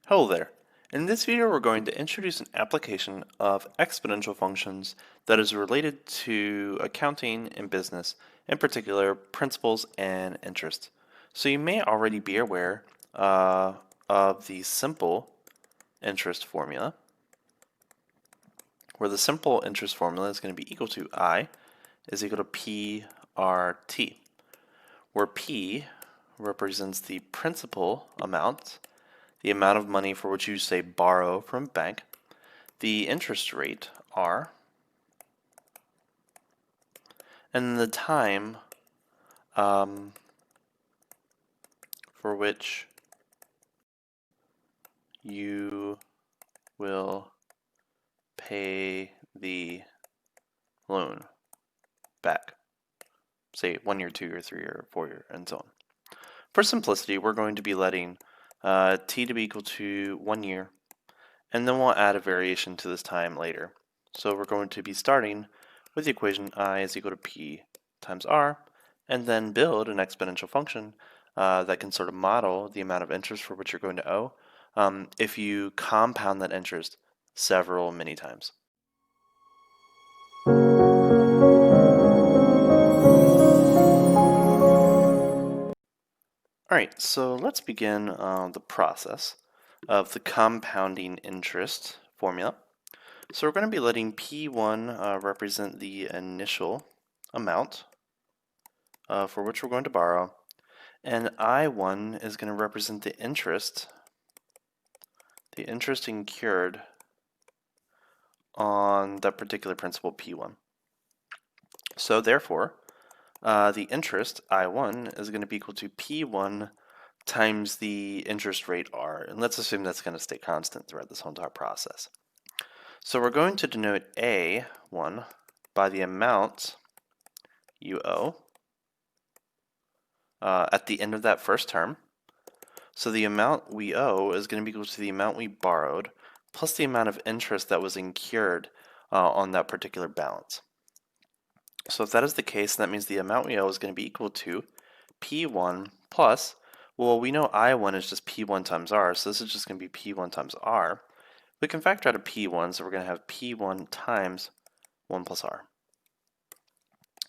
Hello there. In this video we're going to introduce an application of exponential functions that is related to accounting and business, in particular principals and interest. So you may already be aware of the simple interest formula, where the simple interest formula is going to be equal to I is equal to PRT, where P represents the principal amount, the amount of money for which you say borrow from bank, the interest rate, R, and the time for which you will pay the loan back. Say 1 year, 2 year, 3 year, 4 year, and so on. For simplicity, we're going to be letting t to be equal to 1 year, and then we'll add a variation to this time later. So we're going to be starting with the equation I is equal to P times R, and then build an exponential function that can sort of model the amount of interest for which you're going to owe if you compound that interest many times. Alright, so let's begin the process of the compounding interest formula. So we're going to be letting P1 represent the initial amount for which we're going to borrow, and I1 is going to represent the interest incurred on that particular principal P1. So therefore, the interest, I1, is going to be equal to P1 times the interest rate R, and let's assume that's going to stay constant throughout this whole entire process. So we're going to denote A1 by the amount you owe at the end of that first term. So the amount we owe is going to be equal to the amount we borrowed plus the amount of interest that was incurred on that particular balance. So if that is the case, that means the amount we owe is going to be equal to P1 plus, well, we know I1 is just P1 times R, so this is just going to be P1 times R. We can factor out a P1, so we're going to have P1 times 1 plus R.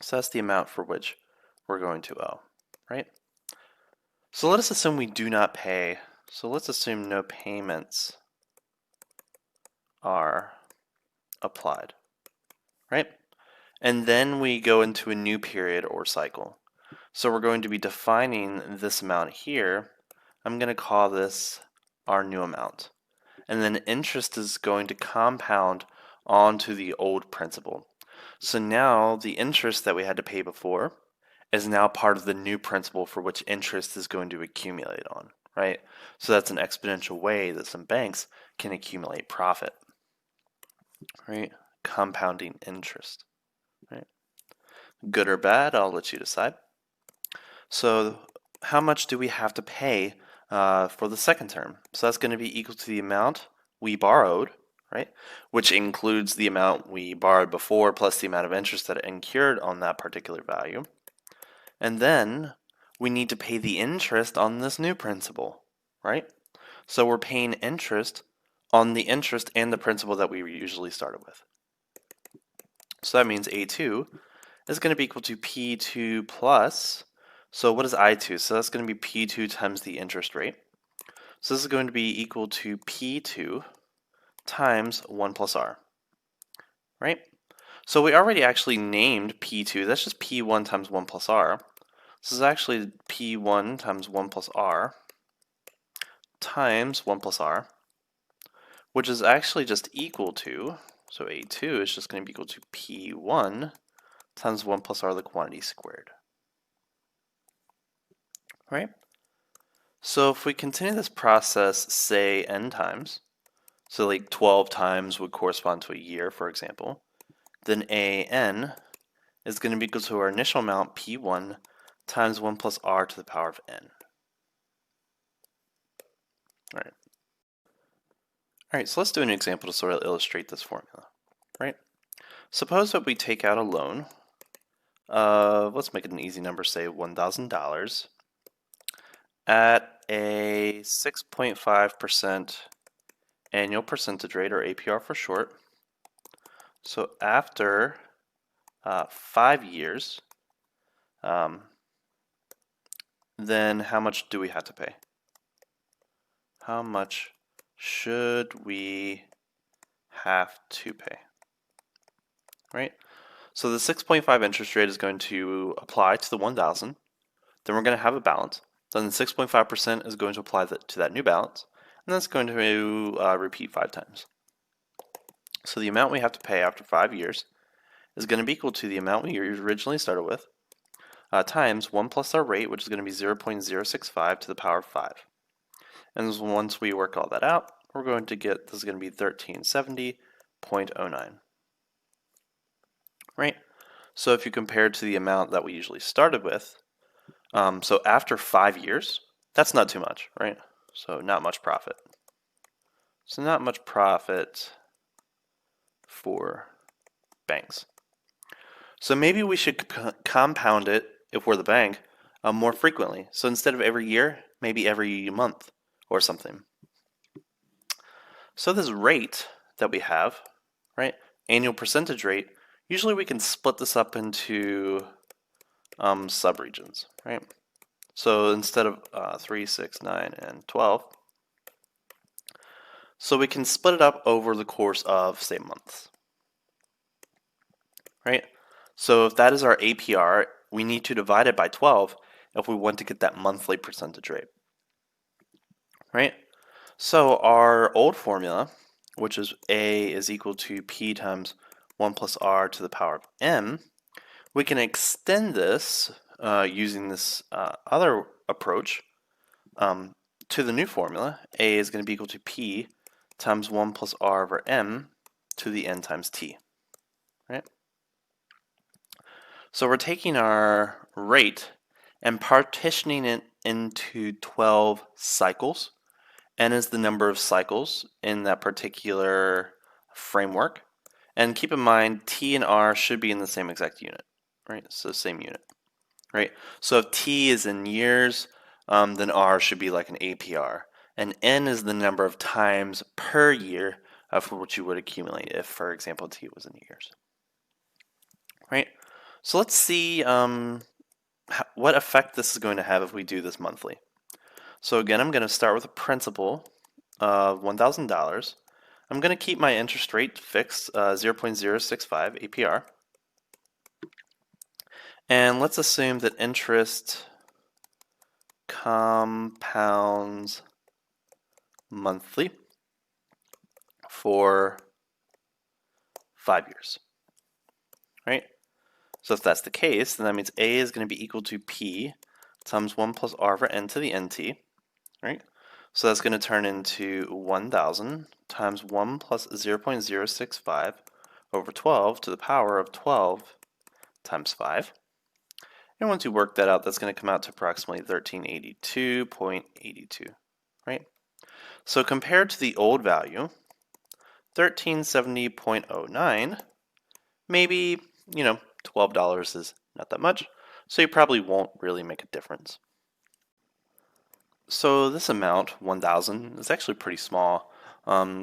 So that's the amount for which we're going to owe, right? So let us assume we do not pay. So let's assume no payments are applied, right? And then we go into a new period or cycle. So we're going to be defining this amount here. I'm going to call this our new amount. And then interest is going to compound onto the old principal. So now the interest that we had to pay before is now part of the new principal for which interest is going to accumulate on, right? So that's an exponential way that some banks can accumulate profit, right? Compounding interest, right? Good or bad, I'll let you decide. So how much do we have to pay for the second term? So that's going to be equal to the amount we borrowed, right? Which includes the amount we borrowed before plus the amount of interest that it incurred on that particular value. And then we need to pay the interest on this new principal, right? So we're paying interest on the interest and the principal that we usually started with. So that means A2 is going to be equal to P2 plus, so what is I2? So that's going to be P2 times the interest rate. So this is going to be equal to P2 times 1 plus R, right? So we already actually named P2, that's just P1 times 1 plus R. This is actually P1 times 1 plus R times 1 plus R, which is actually just equal to, so A2 is just going to be equal to P1 times 1 plus R, the quantity squared, right? So if we continue this process, say n times, so like 12 times would correspond to a year, for example, then AN is going to be equal to our initial amount, P1, times 1 plus R to the power of n. All right, so let's do an example to sort of illustrate this formula, right? Suppose that we take out a loan of, let's make it an easy number, say $1,000, at a 6.5% annual percentage rate, or APR for short. So after 5 years, then how much do we have to pay? How much should we have to pay? Right? So the 6.5 interest rate is going to apply to the 1,000. Then we're going to have a balance. Then the 6.5% is going to apply to that new balance. And that's going to repeat 5 times. So the amount we have to pay after 5 years is going to be equal to the amount we originally started with times 1 plus our rate, which is going to be 0.065 to the power of 5. And once we work all that out, we're going to get, this is going to be 1370.09. Right? So if you compare to the amount that we usually started with, so after 5 years, that's not too much, right? So not much profit. So not much profit for banks. So maybe we should compound it, if we're the bank, more frequently. So instead of every year, maybe every month or something. So this rate that we have, right, annual percentage rate, usually we can split this up into subregions, right? So instead of 3, 6, 9, and 12, so we can split it up over the course of, say, months, right? So if that is our APR, we need to divide it by 12 if we want to get that monthly percentage rate, right? So our old formula, which is A is equal to P times 1 plus R to the power of M, we can extend this using this other approach to the new formula. A is going to be equal to P times 1 plus R over M to the N times T, right? So we're taking our rate and partitioning it into 12 cycles. N is the number of cycles in that particular framework. And keep in mind, T and R should be in the same exact unit, right? So same unit, right? So if T is in years, then R should be like an APR. And N is the number of times per year of which you would accumulate if, for example, T was in years, right? So let's see what effect this is going to have if we do this monthly. So again, I'm going to start with a principal of $1,000. I'm going to keep my interest rate fixed, 0.065 APR. And let's assume that interest compounds monthly for 5 years, right? So if that's the case, then that means A is going to be equal to P times 1 plus R over N to the NT, right? So that's going to turn into 1,000 times 1 plus 0.065 over 12 to the power of 12 times 5. And once you work that out, that's going to come out to approximately 1382.82, right? So compared to the old value, 1370.09, maybe, $12 is not that much, so you probably won't really make a difference. So this amount, 1,000, is actually pretty small.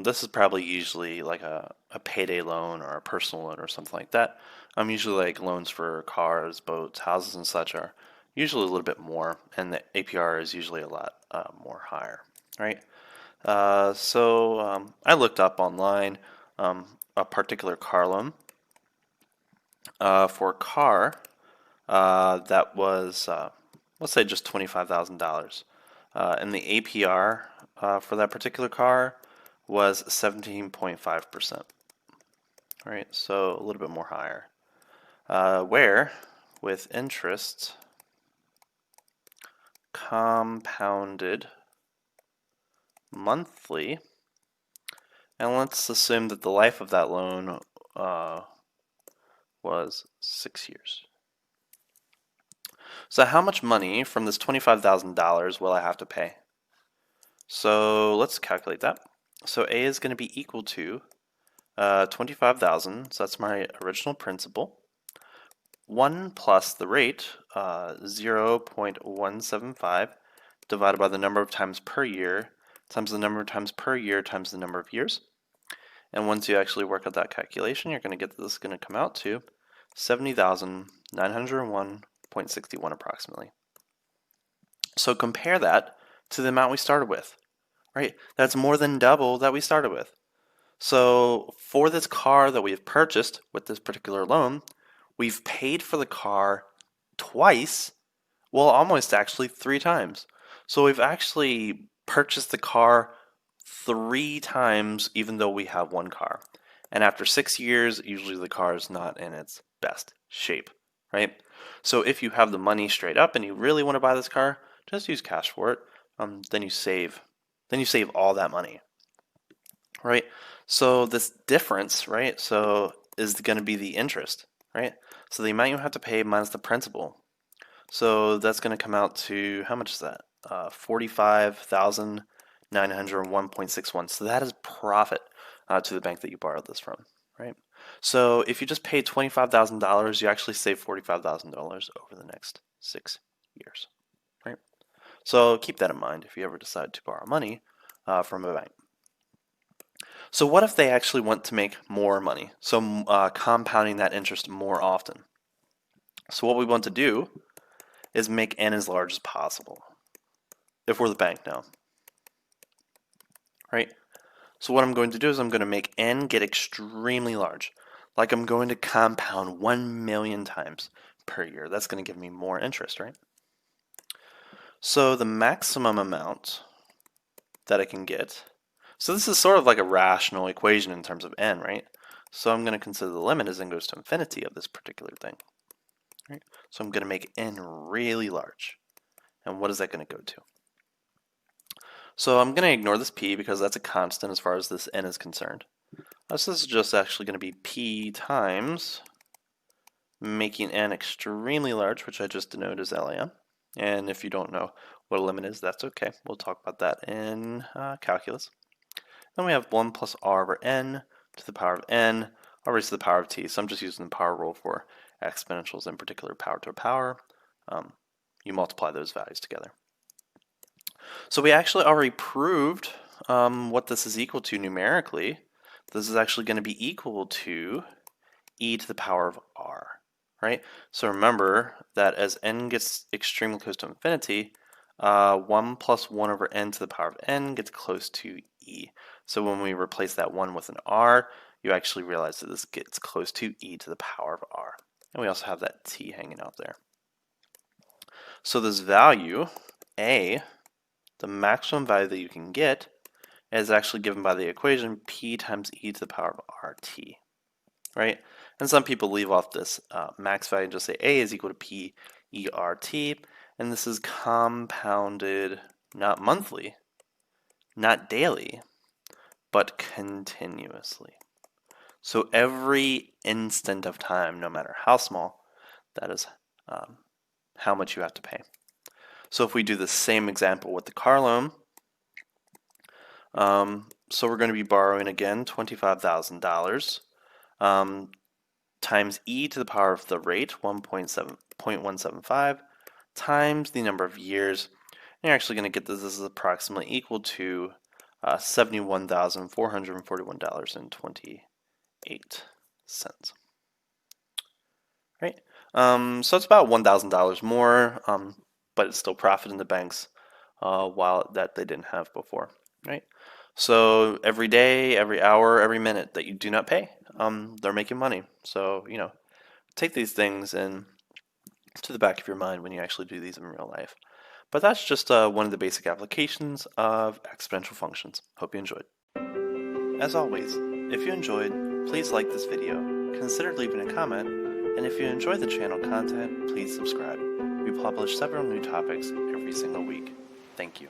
This is probably usually like a payday loan or a personal loan or something like that. Usually like loans for cars, boats, houses, and such are usually a little bit more, and the APR is usually a lot more higher, right? So I looked up online a particular car loan for a car that was, let's say, just $25,000. And the APR for that particular car was 17.5%. Right, so a little bit more higher. Where, with interest compounded monthly, and let's assume that the life of that loan was 6 years. So how much money from this $25,000 will I have to pay? So let's calculate that. So A is going to be equal to 25,000, so that's my original principal, 1 plus the rate, 0.175 divided by the number of times per year times the number of times per year times the number of years. And once you actually work out that calculation, you're going to get that this is going to come out to 70,901.61 approximately. So compare that to the amount we started with, right? That's more than double that we started with. So for this car that we have purchased with this particular loan, we've paid for the car twice, well, almost actually 3 times. So we've actually purchased the car 3 times even though we have one car. And after 6 years, usually the car is not in its best shape, right? So if you have the money straight up and you really want to buy this car, just use cash for it. Then you save all that money, right? So this difference, right, so is going to be the interest, right? So the amount you have to pay minus the principal. So that's going to come out to, how much is that? 45,901.61. So that is profit to the bank that you borrowed this from, right? So if you just pay $25,000, you actually save $45,000 over the next 6 years, right? So keep that in mind if you ever decide to borrow money from a bank. So what if they actually want to make more money? So compounding that interest more often. So what we want to do is make n as large as possible, if we're the bank now, right? So what I'm going to do is I'm going to make n get extremely large. Like I'm going to compound 1 million times per year. That's going to give me more interest, right? So the maximum amount that I can get, so this is sort of like a rational equation in terms of n, right? So I'm going to consider the limit as n goes to infinity of this particular thing, right? So I'm going to make n really large. And what is that going to go to? So I'm going to ignore this p because that's a constant as far as this n is concerned. So this is just actually going to be p times making n extremely large, which I just denoted as LAM. And if you don't know what a limit is, that's okay. We'll talk about that in calculus. Then we have 1 plus r over n to the power of n, r raised to the power of t. So I'm just using the power rule for exponentials, in particular power to a power. You multiply those values together. So we actually already proved what this is equal to numerically. This is actually going to be equal to e to the power of r, right? So remember that as n gets extremely close to infinity, 1 plus 1 over n to the power of n gets close to e. So when we replace that 1 with an r, you actually realize that this gets close to e to the power of r. And we also have that t hanging out there. So this value, a, the maximum value that you can get, is actually given by the equation p times e to the power of rt, right? And some people leave off this max value and just say a is equal to p e rt, and this is compounded not monthly, not daily, but continuously. So every instant of time, no matter how small, that is how much you have to pay. So if we do the same example with the car loan, so we're going to be borrowing again $25,000 times e to the power of the rate, 1.175, times the number of years. And you're actually going to get this as approximately equal to $71,441.28. Right? So it's about $1,000 more, but it's still profit in the banks while that they didn't have before. Right? So every day, every hour, every minute that you do not pay, they're making money. So, take these things in to the back of your mind when you actually do these in real life. But that's just one of the basic applications of exponential functions. Hope you enjoyed. As always, if you enjoyed, please like this video, consider leaving a comment, and if you enjoy the channel content, please subscribe. We publish several new topics every single week. Thank you.